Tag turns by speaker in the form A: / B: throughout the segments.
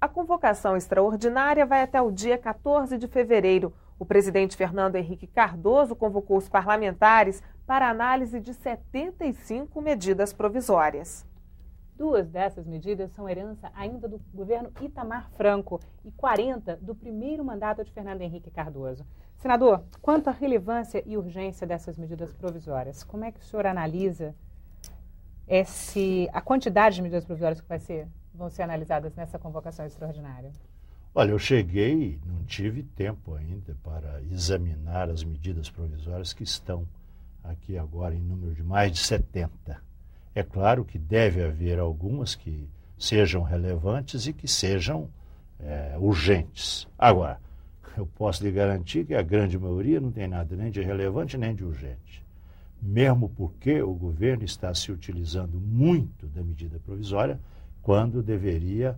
A: A convocação extraordinária vai até o dia 14 de fevereiro. O presidente Fernando Henrique Cardoso convocou os parlamentares para análise de 75 medidas provisórias.
B: 2 dessas medidas são herança ainda do governo Itamar Franco e 40 do primeiro mandato de Fernando Henrique Cardoso. Senador, quanto à relevância e urgência dessas medidas provisórias, como é que o senhor analisa a quantidade de medidas provisórias que vão ser analisadas nessa convocação extraordinária?
C: Olha, eu cheguei, não tive tempo ainda para examinar as medidas provisórias que estão aqui agora em número de mais de 70. É claro que deve haver algumas que sejam relevantes e que sejam urgentes. Agora, eu posso lhe garantir que a grande maioria não tem nada nem de relevante nem de urgente. Mesmo porque o governo está se utilizando muito da medida provisória quando deveria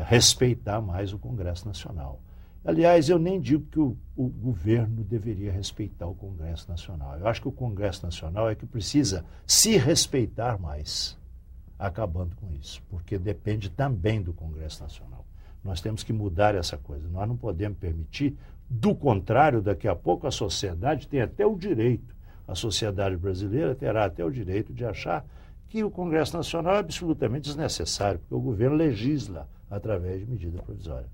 C: respeitar mais o Congresso Nacional. Aliás, eu nem digo que o governo deveria respeitar o Congresso Nacional. Eu acho que o Congresso Nacional é que precisa se respeitar mais, acabando com isso, porque depende também do Congresso Nacional. Nós temos que mudar essa coisa. Nós não podemos permitir, do contrário, daqui a pouco a sociedade tem até o direito, a sociedade brasileira terá até o direito de achar que o Congresso Nacional é absolutamente desnecessário, porque o governo legisla através de medida provisória.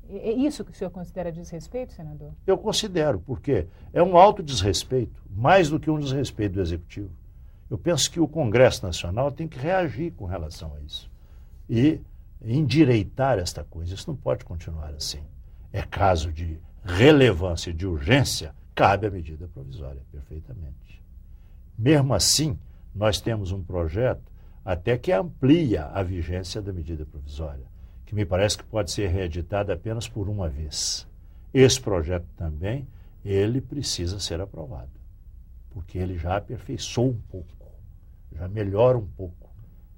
B: É isso que o senhor considera desrespeito, senador?
C: Eu considero, porque é um alto desrespeito, mais do que um desrespeito do Executivo. Eu penso que o Congresso Nacional tem que reagir com relação a isso e endireitar esta coisa. Isso não pode continuar assim. É caso de relevância e de urgência, cabe a medida provisória, perfeitamente. Mesmo assim, nós temos um projeto até que amplia a vigência da medida provisória, que me parece que pode ser reeditado apenas por uma vez. Esse projeto também, ele precisa ser aprovado, porque ele já aperfeiçoou um pouco, já melhora um pouco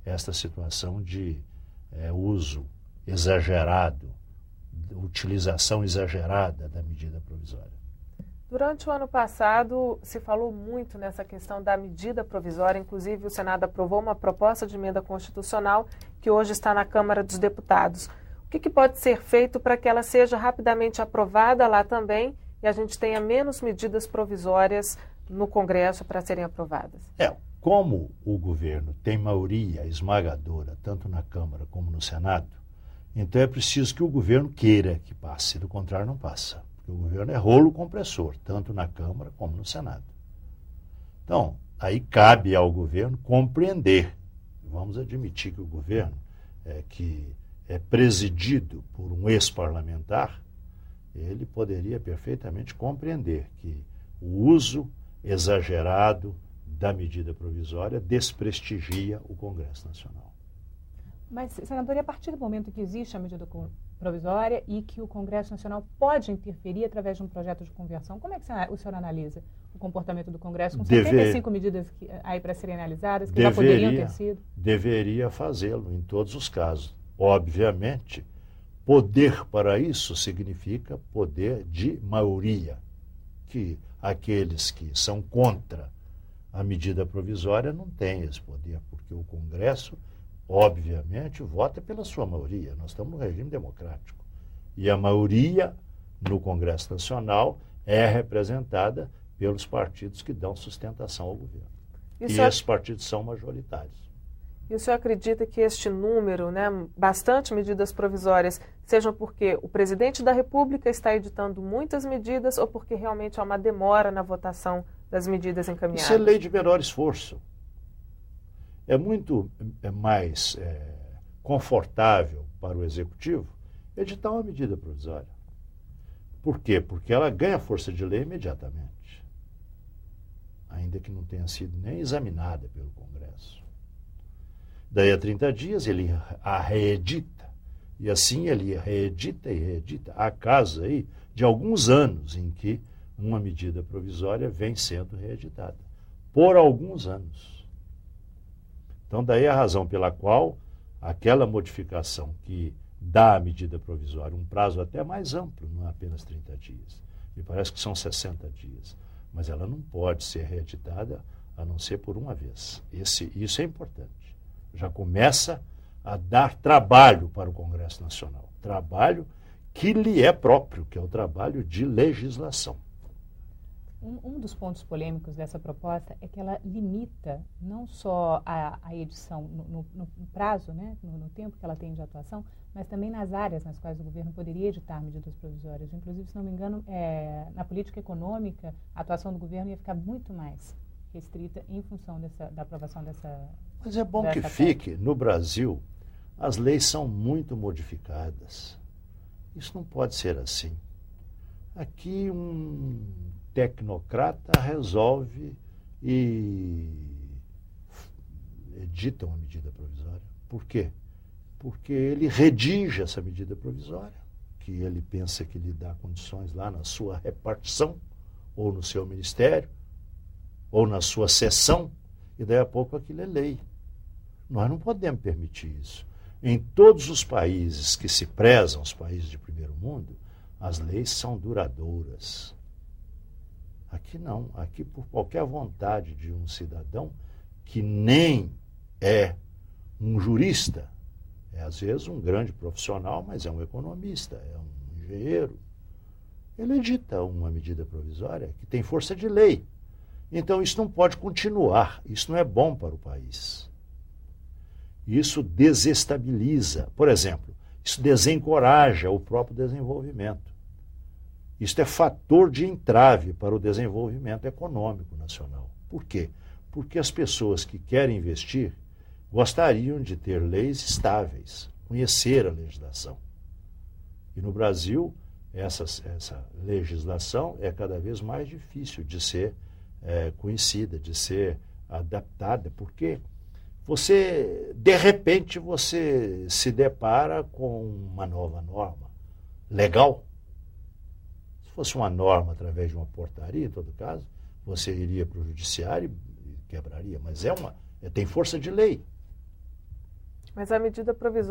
C: esta situação de uso exagerado, utilização exagerada da medida provisória.
A: Durante o ano passado, se falou muito nessa questão da medida provisória. Inclusive, o Senado aprovou uma proposta de emenda constitucional que hoje está na Câmara dos Deputados. O que pode ser feito para que ela seja rapidamente aprovada lá também e a gente tenha menos medidas provisórias no Congresso para serem aprovadas?
C: Como o governo tem maioria esmagadora, tanto na Câmara como no Senado, então é preciso que o governo queira que passe, do contrário não passa. O governo é rolo compressor, tanto na Câmara como no Senado. Então, aí cabe ao governo compreender. Vamos admitir que o governo, que é presidido por um ex-parlamentar, ele poderia perfeitamente compreender que o uso exagerado da medida provisória desprestigia o Congresso Nacional.
B: Mas, senador, e a partir do momento que existe a medida provisória e que o Congresso Nacional pode interferir através de um projeto de conversão, como é que o senhor analisa o comportamento do Congresso com 75 medidas aí para serem analisadas, que já poderiam ter sido?
C: Deveria fazê-lo em todos os casos. Obviamente, poder para isso significa poder de maioria, que aqueles que são contra a medida provisória não têm esse poder, porque o Congresso obviamente, vota pela sua maioria. Nós estamos no regime democrático. E a maioria no Congresso Nacional é representada pelos partidos que dão sustentação ao governo. E esses partidos são majoritários.
A: E o senhor acredita que este número, bastante medidas provisórias, sejam porque o presidente da República está editando muitas medidas ou porque realmente há uma demora na votação das medidas encaminhadas?
C: Isso é lei de menor esforço. É muito mais confortável para o Executivo editar uma medida provisória. Por quê? Porque ela ganha força de lei imediatamente, ainda que não tenha sido nem examinada pelo Congresso. Daí a 30 dias ele a reedita, e assim ele reedita e reedita. Há casos aí de alguns anos em que uma medida provisória vem sendo reeditada, por alguns anos. Então, daí a razão pela qual aquela modificação que dá à medida provisória um prazo até mais amplo, não é apenas 30 dias, me parece que são 60 dias, mas ela não pode ser reeditada a não ser por uma vez. Isso é importante. Já começa a dar trabalho para o Congresso Nacional. Trabalho que lhe é próprio, que é o trabalho de legislação.
B: Um dos pontos polêmicos dessa proposta é que ela limita não só a edição no prazo, né, no tempo que ela tem de atuação, mas também nas áreas nas quais o governo poderia editar medidas provisórias. Inclusive, se não me engano, na política econômica, a atuação do governo ia ficar muito mais restrita em função da aprovação dessa...
C: Mas é bom que fique, no Brasil, as leis são muito modificadas. Isso não pode ser assim. Aqui um tecnocrata resolve e edita uma medida provisória. Por quê? Porque ele redige essa medida provisória, que ele pensa que lhe dá condições lá na sua repartição, ou no seu ministério, ou na sua sessão, e daí a pouco aquilo é lei. Nós não podemos permitir isso. Em todos os países que se prezam, os países de primeiro mundo, as leis são duradouras. Aqui não. Aqui, por qualquer vontade de um cidadão que nem é um jurista, é às vezes um grande profissional, mas é um economista, é um engenheiro, ele edita uma medida provisória que tem força de lei. Então isso não pode continuar, isso não é bom para o país. Isso desestabiliza, por exemplo, isso desencoraja o próprio desenvolvimento. Isso é fator de entrave para o desenvolvimento econômico nacional. Por quê? Porque as pessoas que querem investir gostariam de ter leis estáveis, conhecer a legislação. E no Brasil, essa legislação é cada vez mais difícil de ser conhecida, de ser adaptada, porque de repente, você se depara com uma nova norma legal. Se fosse uma norma através de uma portaria, em todo caso, você iria para o judiciário e quebraria, mas tem força de lei.
A: Mas a medida provisória